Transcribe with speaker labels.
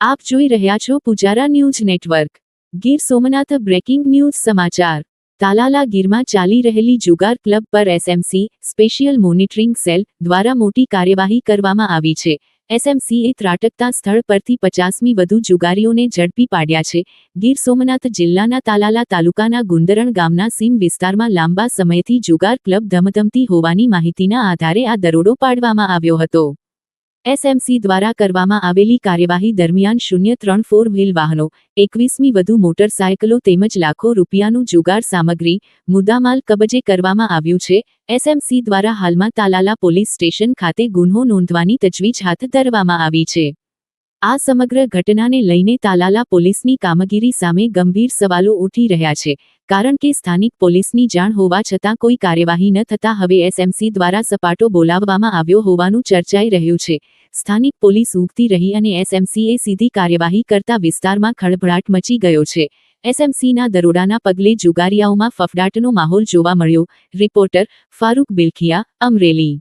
Speaker 1: આપ જોઈ રહ્યા છો Pujara news network. Gir Somnath breaking news સમાચાર. તાલાલા ગીરમાં ચાલી રહેલી જુગાર ક્લબ પર એસએમસી સ્પેશિયલ મોનિટરિંગ સેલ દ્વારા મોટી કાર્યવાહી કરવામાં આવી છે. એસએમસીએ ત્રાટકતા સ્થળ પરથી 50મી વધુ જુગારીઓને ઝડપી પાડ્યા છે. ગીર સોમનાથ જિલ્લાના તાલાલા તાલુકાના ગુંદરણ ગામના સીમ વિસ્તારમાં લાંબા સમયથી જુગાર ક્લબ ધમધમતી હોવાની માહિતીના આધારે આ દરોડો પાડવામાં આવ્યો હતો. એસએમસી દ્વારા કરવામાં આવેલી કાર્યવાહી દરમિયાન 03 ફોર વ્હીલ વાહનો, 21મી વધુ મોટરસાયકલો તેમજ લાખો રૂપિયાનું જુગાર સામગ્રી, મુદ્દામાલ કબજે કરવામાં આવ્યું છે. એસએમસી દ્વારા હાલમાં તાલાલા પોલીસ સ્ટેશન ખાતે ગુન્હો નોંધવાની તજવીજ હાથ ધરવામાં આવી છે. આ સમગ્ર ઘટનાને લઈને તાલાલા પોલીસની કામગીરી સામે ગંભીર સવાલો ઉઠી રહ્યા છે, કારણ કે સ્થાનિક પોલીસની જાણ હોવા છતાં કોઈ કાર્યવાહી ન થતાં હવે એસએમસી દ્વારા સપાટો બોલાવવામાં આવ્યો હોવાનું ચર્ચાઈ રહ્યું છે. સ્થાનિક પોલીસ ઊગતી રહી અને એસએમસીએ સીધી કાર્યવાહી કરતા વિસ્તારમાં ખળભળાટ મચી ગયો છે. એસએમસીના દરોડાના પગલે જુગારીયાઓમાં ફફડાટનો માહોલ જોવા મળ્યો. રિપોર્ટર ફારૂક બિલખિયા, અમરેલી.